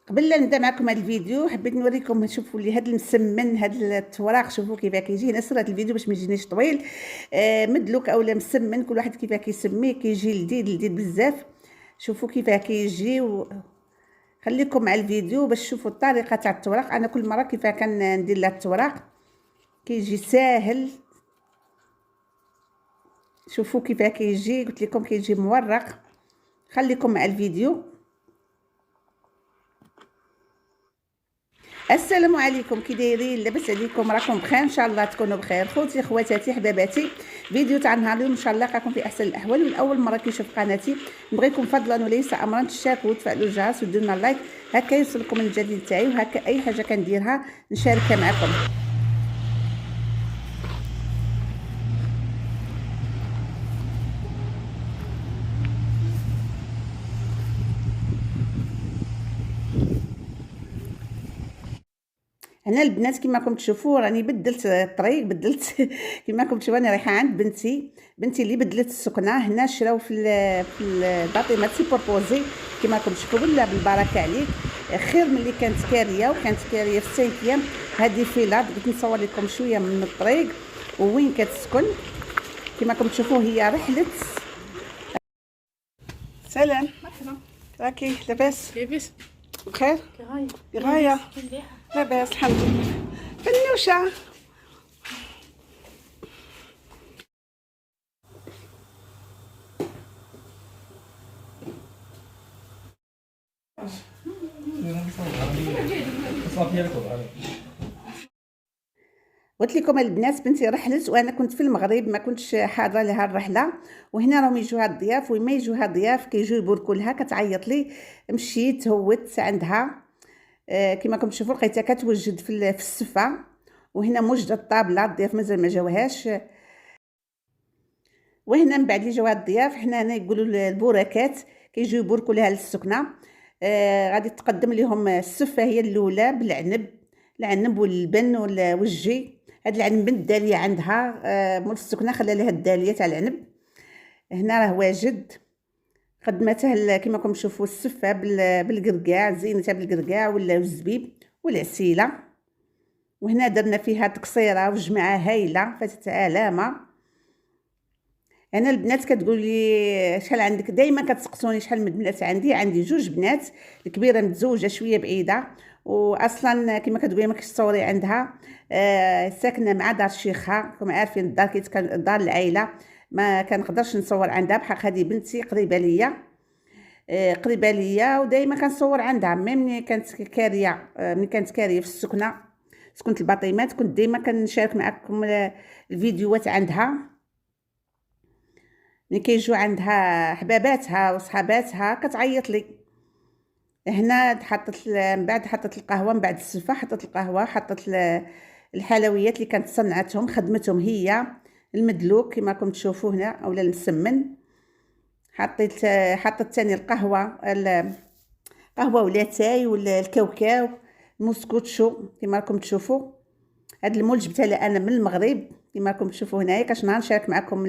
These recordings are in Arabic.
قبل لا نبدا معكم هذا الفيديو حبيت نوريكم. شوفوا لي هذا المسمن، هذا التوراق، شوفوا كيف كيجي. نسر هذا الفيديو باش ما يجينيش طويل. مدلوك اولا مسمن، كل واحد كيف كيسميه، كيجي لذيذ بزاف. شوفوا كيف كيجي خليكم مع الفيديو باش تشوفوا الطريقه تاع التوراق. انا كل مره كيف كندير لها التوراق كيجي ساهل. شوفوا كيف كيجي، قلت لكم كيجي مورق. خليكم مع الفيديو. السلام عليكم، كي دايرين؟ لاباس عليكم؟ راكم بخير؟ ان شاء الله تكونوا بخير. خوتي خواتاتي حباباتي، فيديو تاع نهار اليوم ان شاء الله لقاكم في احسن الاحوال. والاول مره كيشوف قناتي نبغيكم فضلا وليس امرا تشاركوا وتفعلوا الجرس وديروا لنا لايك، هكا يوصلكم الجديد تاعي، وهكا اي حاجه كنديرها نشاركها معكم. هنا البنات كما راكم تشوفوا راني بدلت الطريق، بدلت كما راكم تشوفوا. راني رايحه عند بنتي اللي بدلت السكنه. هنا شراو في الباطمه سي بروبوزي كما راكم تشوفوا. بالبركه عليك، خير من اللي كانت كاريه، وكانت كاريه في 5 ايام. هذه فيلا بغيت نصور لكم شويه من الطريق ووين كتسكن. كما راكم تشوفوا هي رحله. سلام، راكي لاباس؟ لاباس بخير؟ بغايه لاباس الحمد لله. فنوشه قلت لكم البنات بنتي رحلت وانا كنت في المغرب، ما كنتش حاضره لها الرحله. وهنا راهم يجوها الضياف، وما يجوها الضياف كيجيو يباركوا لها، كتعيط لي. مشيت هوت عندها. كما راكم تشوفوا لقيتها كتوجد في السفه. وهنا موجده الطابله، الضياف مازال ما جاوهاش. وهنا من بعد اللي جاوها الضياف حنا هنا يقولوا البركات، كيجيو يباركوا لها للسكنه. غادي تقدم لهم السفه هي الاولى بالعنب واللبن والجي. هاد العنب الداليه عندها، مول السكنه خلى لها الداليه تاع العنب. هنا راه واجد، قدمته كما راكم تشوفوا السفه بالقرقاع، زينتها بالقرقاع والزبيب والعسيله. وهنا درنا فيها تقصيره وجمعه هايله فاتت علامه. انا البنات كتقول لي شحال عندك، دائما كتسقسوني شحال من بنات عندي 2 بنات. الكبيره متزوجه شويه بعيده، واصلا كما كتقولي ما كتصوري عندها. ساكنه مع دار شيخها، راكم عارفين الدار دار العائله، ما كنقدرش نصور عندها بحق. هذه بنتي قريبه ليا ودائما كنصور عندها. ملي كانت كاريه، ملي كانت كاريه في السكنه، سكنه الباطيمات، كنت دائما كنشارك معكم الفيديوهات عندها. ملي كيجيو عندها حباباتها وصحاباتها كتعيط لي. هنا حطت من بعد حطت القهوه، من بعد السفه حطت القهوه، حطت الحلويات اللي كانت صنعتهم خدمتهم هي. المدلوك كما راكم تشوفوا هنا اولا المسمن. حطت ثاني القهوه، القهوه ولاتاي والكاوكاو، الموسكوتشو كما راكم تشوفوا. هذا المول جبتها انا من المغرب كما راكم تشوفوا هنايا. كاش نهار نشارك معكم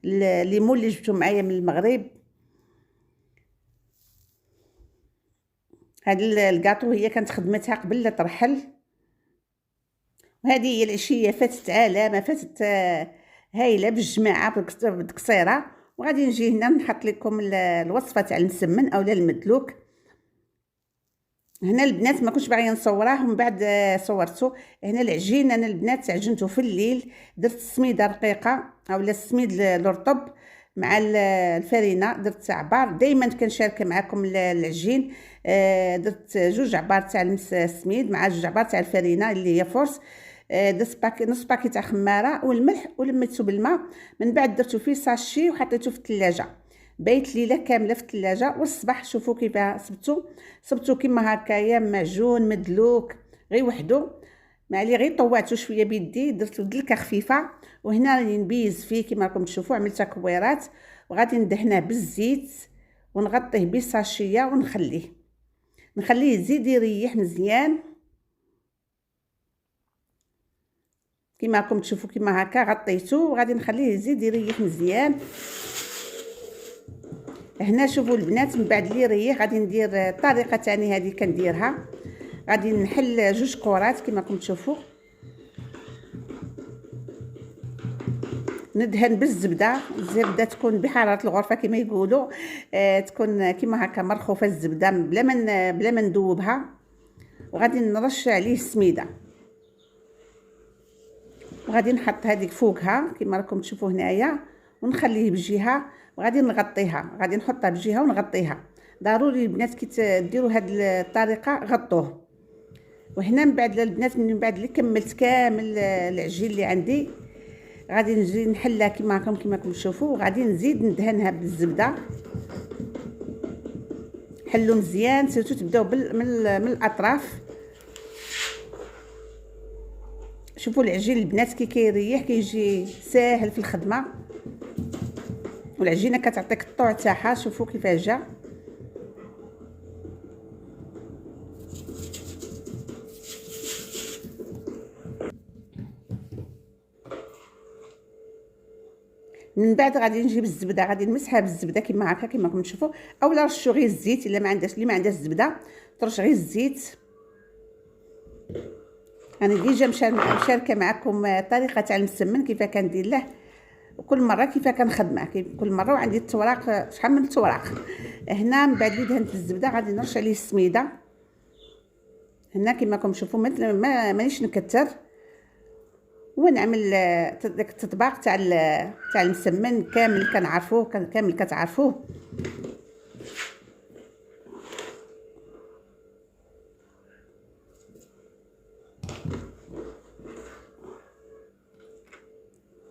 لي مول اللي جبتو معايا من المغرب. هاد الكاطو هي كانت خدمتها قبل لا ترحل. وهذه هي العشيه فاتت علامه، فاتت هايله بالجماعه بالقصيره. وغادي نجي هنا نحط لكم الوصفه تاع المسمن اولا المدلوك. هنا البنات ما كنتش باغيه نصوراه ومن بعد صورته. هنا العجين انا البنات عجنته في الليل، درت السميده رقيقه اولا السميد الرطب مع الفرينه، درت عبار. دائما كنشارك معكم العجين. درت 2 عبار تاع السميد مع 2 عبار تاع الفرينه اللي هي فورس. درت نص باكي تاع خماره والملح ولميته بالماء. من بعد درتو فيه ساشي وحطيته في الثلاجه، بيت ليله كامله في الثلاجه. والصباح شوفوا كيف صبتو كيما هكايا معجون مدلوك غير وحده. معلي غير طوعته شويه بيدي، درتو دلكه خفيفه. وهنا راني نبيز فيه كيما راكم تشوفوا، عملت كويرات وغادي ندهنه بالزيت ونغطيه بساشيه نخليه يزيد يريح مزيان كيما راكم تشوفوا. كيما هكا غطيته وغادي نخليه يزيد يريح مزيان. هنا شوفوا البنات، من بعد لي ريح غادي ندير الطريقه ثاني هذه كنديرها. غادي نحل جوج كرات كما راكم تشوفوا، ندهن بالزبده. الزبده تكون بحراره الغرفه كما يقولوا، تكون كما هكا مرخوفه الزبده بلا ما ندوبها. وغادي نرش عليه السميده، وغادي نحط هذيك فوقها كما راكم تشوفوا هنايا، ونخليه بجهه، وغادي نغطيها. غادي نحطها بجهه ونغطيها. ضروري البنات كي ديروا هذه الطريقه غطوه. وهنا من بعد البنات، من بعد اللي كملت كامل العجين اللي عندي، غادي نجي نحلها كما راكم تشوفوا، وغادي نزيد ندهنها بالزبده. حلوا مزيان، سيرتو تبداو من الاطراف. شوفوا العجين البنات كي كيريح، كيجي ساهل في الخدمه، والعجينه كتعطيك الطوع تاعها. شوفوا كيفاش جا. من بعد غادي نجيب الزبده، غادي نمسحها بالزبده كما هكا كما راكم تشوفوا، اولا رشوا غير الزيت. الا ما عندهاش الزبده ترش غير الزيت. انا ديجا مشاركه معكم طريقه تاع المسمن كيف كندير له، وكل مره كيف كنخدمه. كل مره وعندي التوراق، شحال من التوراق. هنا من بعد اللي دهنت الزبده غادي نرش عليه السميده. هنا كما راكم تشوفوا مانيش نكتر، ونعمل داك التطباق تاع المسمن كامل كنعرفوه، كامل كتعرفوه.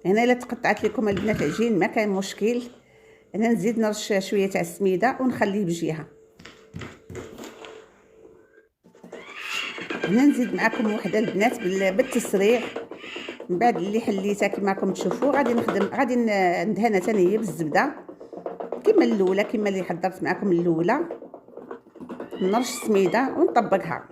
هنا الا تقطعت لكم البنات العجين ما كاين مشكل. هنا نزيد نرش شويه تاع السميده ونخليه بجهه. هنا نزيد معكم وحده البنات بالتسريع. من بعد اللي حليتها كما راكم تشوفوا، غادي ندهنها ثاني هي بالزبده كما الاولى، كما اللي حضرت معكم الاولى. نرش السميده ونطبقها.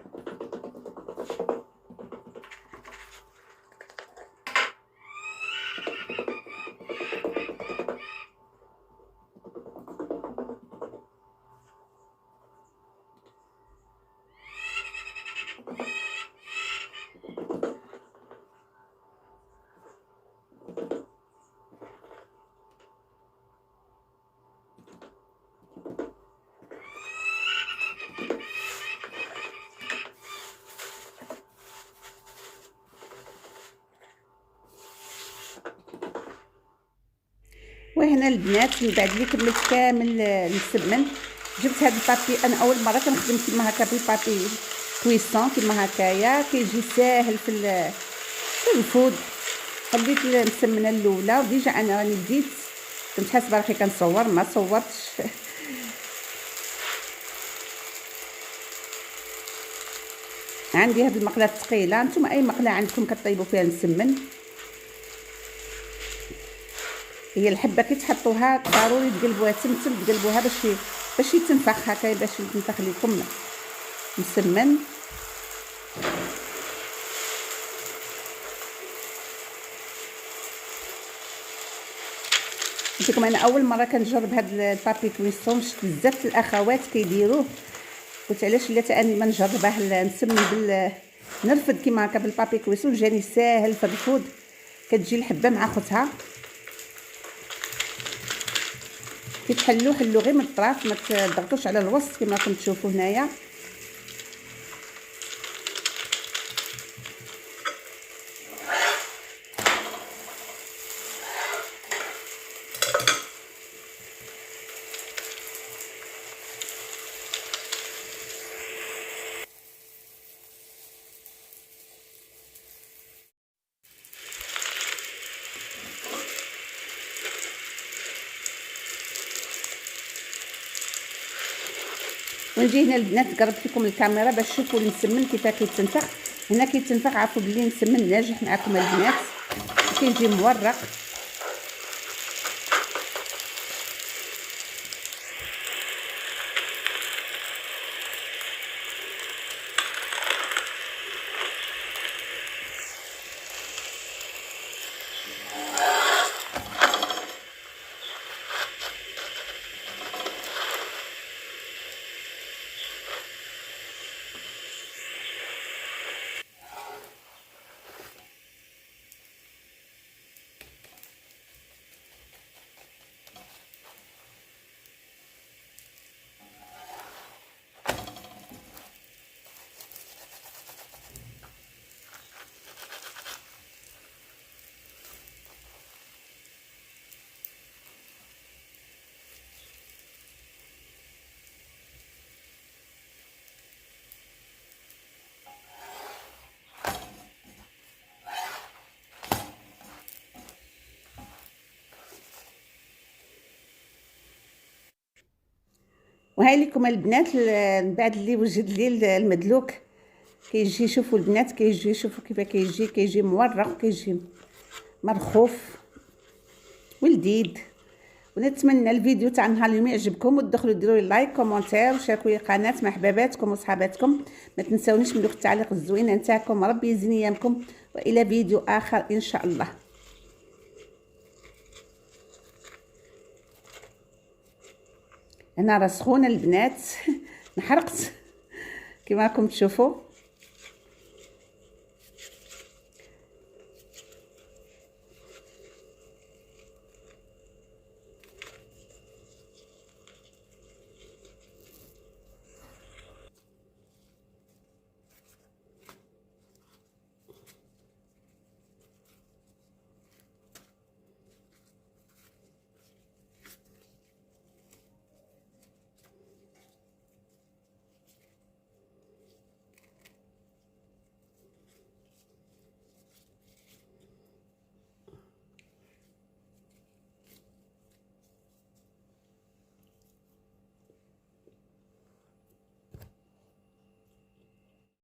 وهنا البنات من بعد اللي كملت كامل المسمن، جبت هذا البابي. انا اول مره كنخدم كيما هكا بالبابي كويسون كيما هكايا، كيجي ساهل في الفود. خليت المسمنه الاولى، وديجا انا راني بديت، كنت حاسبه روحي كنصور ما صورتش. عندي هذه المقله الثقيله، نتوما اي مقله عندكم كطيبوا فيها المسمن. هي الحبه كي تحطوها ضروري تقلبوها تمتم، تقلبوها باش يتنفخ هكا، باش يتنفخ لكم مسمن. قلت لكم انا اول مره كنجرب هذا البابي كويسون، شفت بزاف الاخوات كيديروه، قلت علاش لا اني ما نجربه نسمن نرفد كيما هكا بالبابي كويسون. جاني ساهل في الفود، كتجي الحبه مع خوتها. كي تحلوا حلوا غير من الطراف، ما تضغطوش على الوسط كما راكم تشوفوا هنايا. ونجي هنا البنات قربت لكم الكاميرا باش تشوفوا المسمن كيف كيتنفخ. هنا كيتنفخ، عرفوا بلي المسمن ناجح معكم البنات، كيجي مورق. وهاي لكم البنات من بعد اللي وجد لي المدلوك كيجي. شوفوا البنات كيجي، شوفوا كيف كيجي مورق، كيجي مرخوف ولذيذ. ونتمنى الفيديو تاع نهار اليوم يعجبكم، وتدخلوا ديروا لي لايك كومونتير وشاركوا القناه مع حباباتكم وصحاباتكم. ما تنساونيش من التعليق الزوينه نتاعكم. ربي يزين ايامكم، والى فيديو اخر ان شاء الله. انا راه سخونه البنات نحرقت كما راكم تشوفوا.